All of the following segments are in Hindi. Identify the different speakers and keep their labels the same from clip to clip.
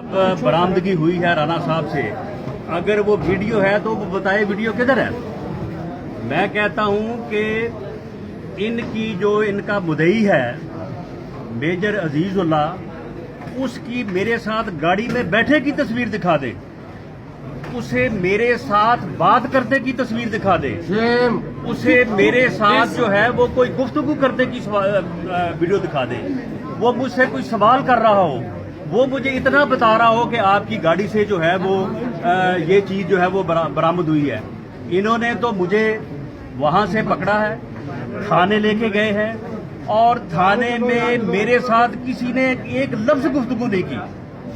Speaker 1: बरामदगी हुई है राणा साहब से, अगर वो वीडियो है तो वो बताए वीडियो किधर है। मैं कहता हूं कि इनकी जो इनका मुद्दई है मेजर अजीजुल्लाह, उसकी मेरे साथ गाड़ी में बैठे की तस्वीर दिखा दे, उसे मेरे साथ बात करते की तस्वीर दिखा दे, उसे मेरे साथ जो है वो कोई गुफ्तगू करते की वीडियो दिखा दे, वो मुझसे कोई सवाल कर रहा हो, वो मुझे इतना बता रहा हो कि आपकी गाड़ी से जो है वो ये चीज़ जो है वो बरामद हुई है। इन्होंने तो मुझे वहाँ से पकड़ा है, थाने लेके गए हैं और थाने में मेरे साथ किसी ने एक लफ्ज़ गुफ्तगू नहीं की।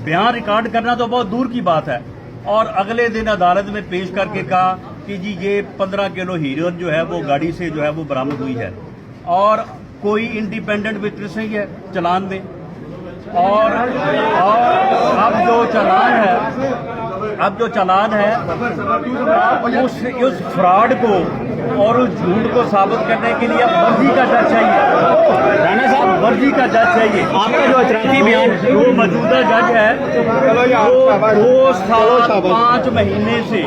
Speaker 1: बयान रिकॉर्ड करना तो बहुत दूर की बात है, और अगले दिन अदालत में पेश करके कहा कि जी ये 15 किलो हीरोइन जो है वो गाड़ी से जो है वो बरामद हुई है, और कोई इंडिपेंडेंट विटनेस नहीं है चलान में। और अब जो चालान है उस फ्रॉड को और उस झूठ को साबित करने के लिए अब वर्जी का जज चाहिए। राणा साहब, वर्जी का जज चाहिए। आपका जो अचराती बयान, जो मौजूदा जज है वो 2 साल 5 महीने से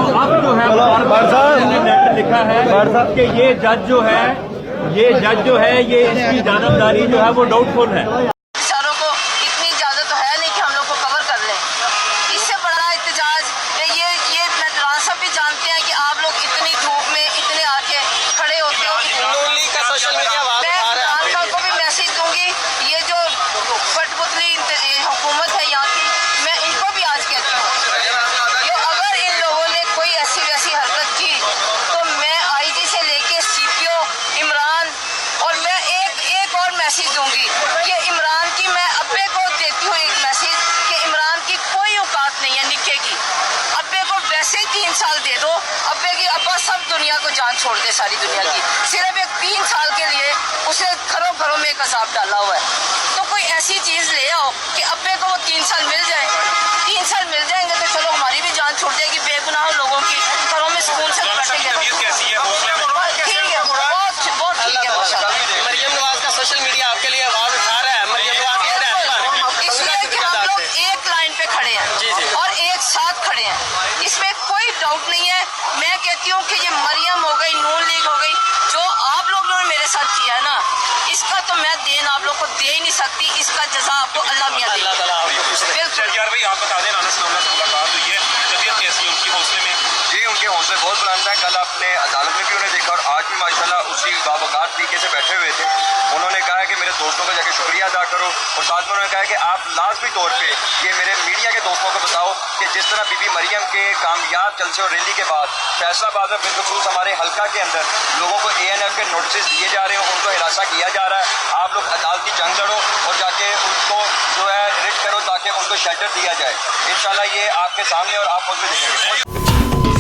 Speaker 1: अब जो है नेट लिखा है कि ये जज जो है ये इसकी जानबदारी जो है वो डाउटफुल है।
Speaker 2: बेचारों को इतनी इजाजत तो है नहीं कि हम लोग को कवर कर लें। इससे बड़ा एहतजाज ये राणा साहब भी जानते हैं कि आप लोग इतनी धूप में इतने आके खड़े होते हो। मैं राणा साहब को भी मैसेज दूंगी, ये जो कठपुतली हुकूमत है यहाँ की, मैं इनको भी आज कहती हूँ कि अगर इन लोगों ने कोई ऐसी वैसी हरकत की तो मैं IG से लेके CPO इमरान, और मैं एक और मैसेज दूंगी कि इमरान की, मैं अब्बे को देती हूँ एक मैसेज कि इमरान की कोई औकात नहीं है निक्के की। अब्बे को वैसे 3 साल दे दो, अब्बे की अब्बा सब दुनिया को जान छोड़ दे, सारी दुनिया की, सिर्फ एक 3 साल के लिए उसे घरों घरों में एक अजाब डाला हुआ है। तो कोई ऐसी चीज ले आओ कि अब्बे को वो 3 साल मिल जाए। 3 साल मिल जाएंगे तो चलो हमारी भी जान छोड़ जाएगी, बेगुनाह लोगों की घरों में सुकून से बैठेंगे।
Speaker 3: मरियम नवाज का सोशल मीडिया आपके लिए आवाज उठा रहा है। मरियम नवाज
Speaker 2: इसलिए कि हम लोग एक लाइन पे खड़े हैं और एक साथ खड़े हैं, इसमें कोई डाउट नहीं है। मैं कहती हूँ कि ये मरियम हो गई, नून लीग हो गई, जो आप लोगों ने मेरे साथ किया है ना, इसका तो मैं देन आप लोग को दे ही नहीं सकती। इसका जजा आपको अल्लाह मियां दे।
Speaker 4: यार भाई आप बता दें, राणा साहब से मुलाकात हुई है, तबीयत कैसी है उनकी? हौसले में
Speaker 5: जी, उनके हौसले बहुत बुलंद है। कल आपने अदालत में भी उन्हें देखा और आज भी माशाल्लाह उसी बावकार तरीके से बैठे हुए थे। उन्होंने कहा कि मेरे दोस्तों को जाके शुक्रिया अदा करो, और साथ में उन्होंने कहा कि आप लाजमी तौर पे ये मेरे मीडिया के दोस्तों को बताओ कि जिस तरह बीबी मरियम के कामयाब जलसे और रैली के बाद फैसलाबाद में बिलखुसूस हमारे हल्का के अंदर लोगों को ANF के नोटिस दिए जा रहे हैं, उनको हिरासा किया जा रहा है। आप लोग अदालती जंग लड़ो और जाके उनको जो है रिट करो ताकि उनको शेल्टर दिया जाए। इंशाल्लाह ये आपके सामने और आप खुद भी देखेंगे।